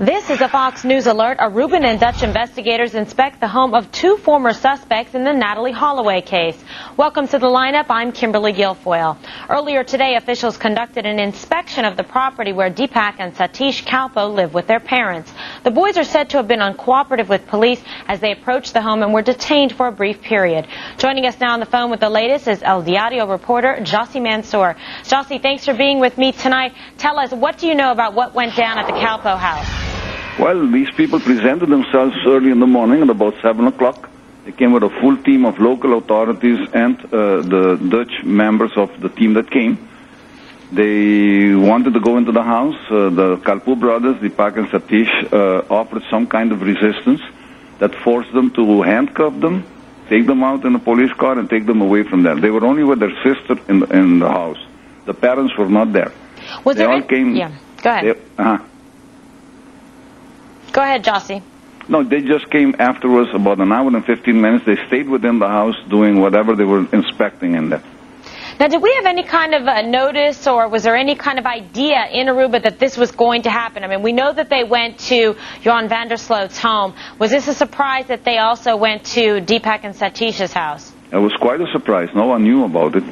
This is a Fox News alert. Aruban and Dutch investigators inspect the home of two former suspects in the Natalie Holloway case. Welcome to the lineup. I'm Kimberly Guilfoyle. Earlier today, officials conducted an inspection of the property where Deepak and Satish Kalpoe live with their parents. The boys are said to have been uncooperative with police as they approached the home and were detained for a brief period. Joining us now on the phone with the latest is El Diario reporter Jossie Mansour. Jossie, thanks for being with me tonight. Tell us, what do you know about what went down at the Kalpoe house? Well, these people presented themselves early in the morning at about 7 o'clock. They came with a full team of local authorities and the Dutch members of the team that came. They wanted to go into the house. The Kalpoe brothers, Deepak and Satish, offered some kind of resistance that forced them to handcuff them, take them out in a police car, and take them away from there. They were only with their sister in the house. The parents were not there. Was they there all came. Yeah, go ahead. Go ahead, Jossie. No, they just came afterwards, about an hour and 15 minutes. They stayed within the house doing whatever they were inspecting in there. Now, did we have any kind of notice, or was there any kind of idea in Aruba that this was going to happen? I mean, we know that they went to Johan van der Sloot's home. Was this a surprise that they also went to Deepak and Satish's house? It was quite a surprise. No one knew about it.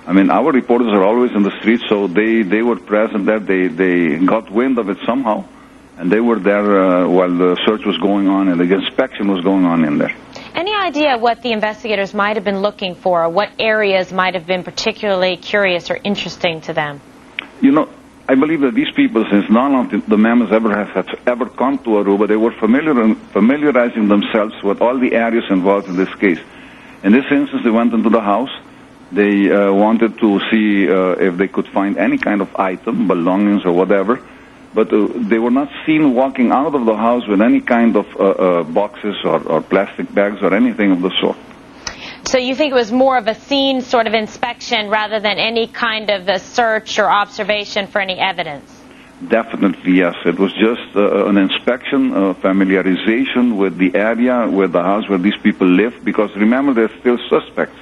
I mean, our reporters are always in the streets, so they were present there. They got wind of it somehow. And they were there while the search was going on and the inspection was going on in there. Any idea what the investigators might have been looking for, or what areas might have been particularly curious or interesting to them? You know, I believe that these people, since none of the members have ever come to Aruba, they were familiarizing themselves with all the areas involved in this case. In this instance, they went into the house. They wanted to see if they could find any kind of item, belongings or whatever. But they were not seen walking out of the house with any kind of boxes or plastic bags or anything of the sort. So you think it was more of a scene sort of inspection rather than any kind of a search or observation for any evidence? Definitely, yes. It was just an inspection, familiarization with the area, with the house where these people live, because remember, they're still suspects.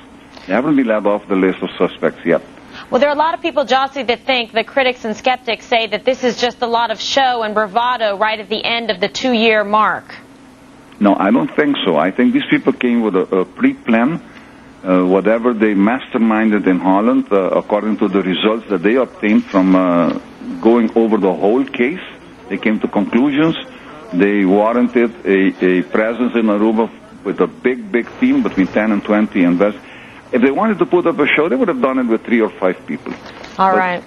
They haven't been let off the list of suspects yet. Well, there are a lot of people, Jossie, that think, the critics and skeptics say that this is just a lot of show and bravado right at the end of the 2-year mark. No, I don't think so. I think these people came with a pre-plan, whatever they masterminded in Holland, according to the results that they obtained from going over the whole case. They came to conclusions. They warranted a presence in Aruba with a big team, between 10 and 20 investors. If they wanted to put up a show, they would have done it with 3 or 5 people. All right.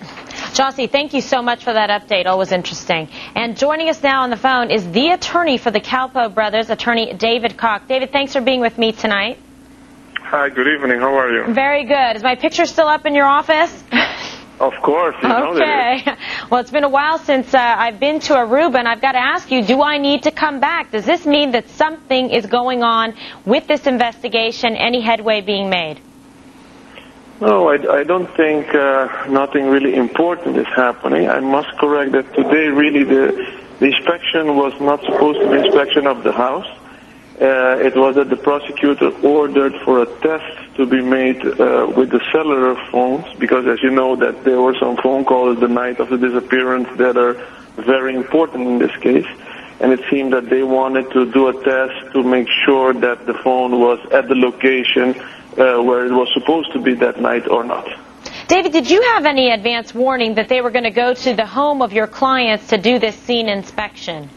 Jossie, thank you so much for that update. Always interesting. And joining us now on the phone is the attorney for the Kalpoe brothers, attorney David Koch. David, thanks for being with me tonight. Hi, good evening. How are you? Very good. Is my picture still up in your office? Of course. You know that. Okay. Well, it's been a while since I've been to Aruba, and I've got to ask you, do I need to come back? Does this mean that something is going on with this investigation, any headway being made? No, I don't think nothing really important is happening. I must correct that today really the inspection was not supposed to be inspection of the house. It was that the prosecutor ordered for a test to be made with the cellular phones, because as you know that there were some phone calls the night of the disappearance that are very important in this case. And it seemed that they wanted to do a test to make sure that the phone was at the location where it was supposed to be that night or not. David, did you have any advance warning that they were going to go to the home of your clients to do this scene inspection?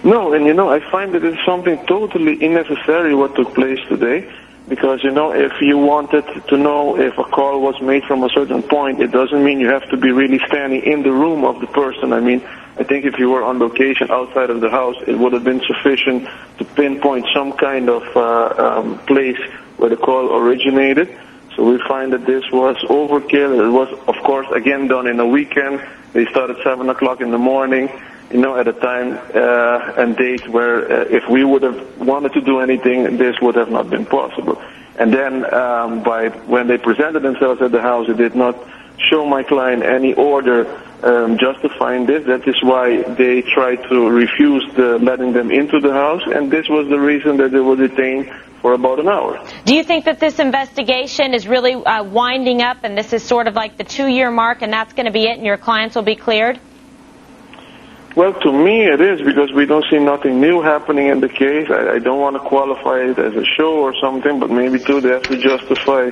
No, and you know, I find that it's something totally unnecessary what took place today, because you know, if you wanted to know if a call was made from a certain point, it doesn't mean you have to be really standing in the room of the person. I mean, I think if you were on location outside of the house, it would have been sufficient to pinpoint some kind of place where the call originated. So we find that this was overkill. It was, of course, again done in a weekend. They started 7 o'clock in the morning, you know, at a time and date where if we would have wanted to do anything, this would have not been possible. And then when they presented themselves at the house, it did not show my client any order justifying this. That is why they tried to refuse letting them into the house, and this was the reason that they were detained for about an hour. Do you think that this investigation is really winding up, and this is sort of like the 2-year mark, and that's going to be it, and your clients will be cleared? Well, to me it is, because we don't see nothing new happening in the case. I don't want to qualify it as a show or something, but maybe too they have to justify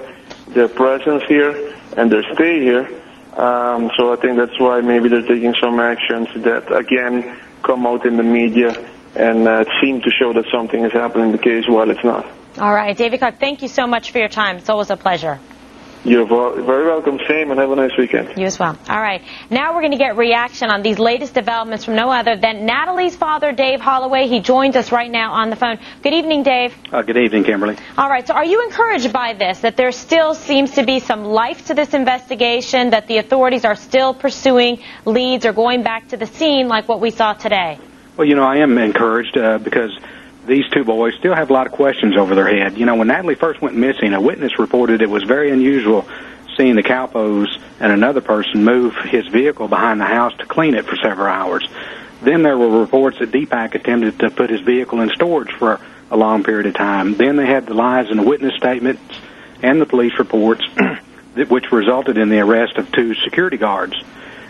their presence here and their stay here. So I think that's why maybe they're taking some actions that, again, come out in the media and seem to show that something is happening in the case while it's not. All right, David Clark, thank you so much for your time. It's always a pleasure. You're very welcome, Sam, and have a nice weekend. You as well. All right. Now we're going to get reaction on these latest developments from no other than Natalie's father, Dave Holloway. He joins us right now on the phone. Good evening, Dave. Good evening, Kimberly. All right. So are you encouraged by this, that there still seems to be some life to this investigation, that the authorities are still pursuing leads or going back to the scene like what we saw today? Well, you know, I am encouraged because these two boys still have a lot of questions over their head. You know, when Natalie first went missing, a witness reported it was very unusual seeing the Calpos and another person move his vehicle behind the house to clean it for several hours. Then there were reports that Deepak attempted to put his vehicle in storage for a long period of time. Then they had the lies in the witness statements and the police reports, which resulted in the arrest of 2 security guards.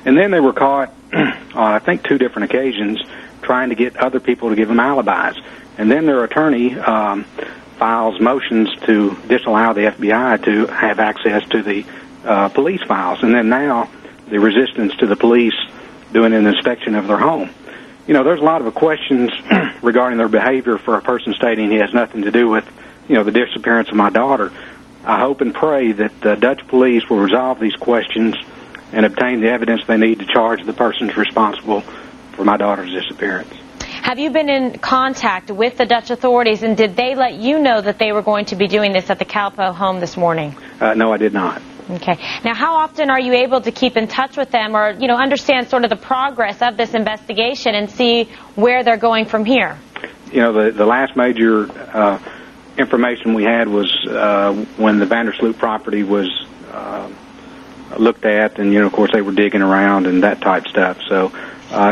And then they were caught on, I think, 2 different occasions trying to get other people to give them alibis. And then their attorney files motions to disallow the FBI to have access to the police files. And then now the resistance to the police doing an inspection of their home. You know, there's a lot of questions regarding their behavior for a person stating he has nothing to do with, you know, the disappearance of my daughter. I hope and pray that the Dutch police will resolve these questions and obtain the evidence they need to charge the persons responsible for my daughter's disappearance. Have you been in contact with the Dutch authorities, and did they let you know that they were going to be doing this at the Calpo home this morning? No, I did not. Okay. Now, how often are you able to keep in touch with them or, you know, understand sort of the progress of this investigation and see where they're going from here? You know, the last major information we had was when the Vandersloot property was looked at, and, you know, of course, they were digging around and that type stuff. So,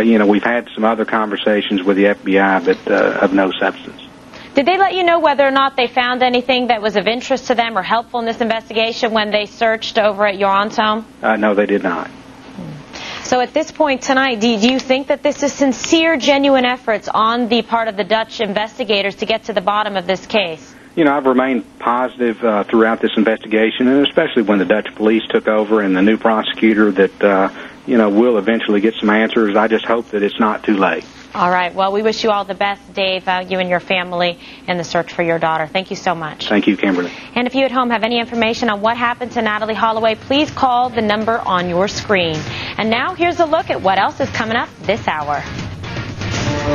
you know, we've had some other conversations with the FBI, but of no substance. Did they let you know whether or not they found anything that was of interest to them or helpful in this investigation when they searched over at your aunt's home? No, they did not. So at this point tonight, do you think that this is sincere, genuine efforts on the part of the Dutch investigators to get to the bottom of this case? You know, I've remained positive throughout this investigation, and especially when the Dutch police took over and the new prosecutor that, you know, will eventually get some answers. I just hope that it's not too late. All right. Well, we wish you all the best, Dave, you and your family, in the search for your daughter. Thank you so much. Thank you, Kimberly. And if you at home have any information on what happened to Natalie Holloway, please call the number on your screen. And now here's a look at what else is coming up this hour.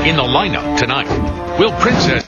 In the lineup tonight, will Princess...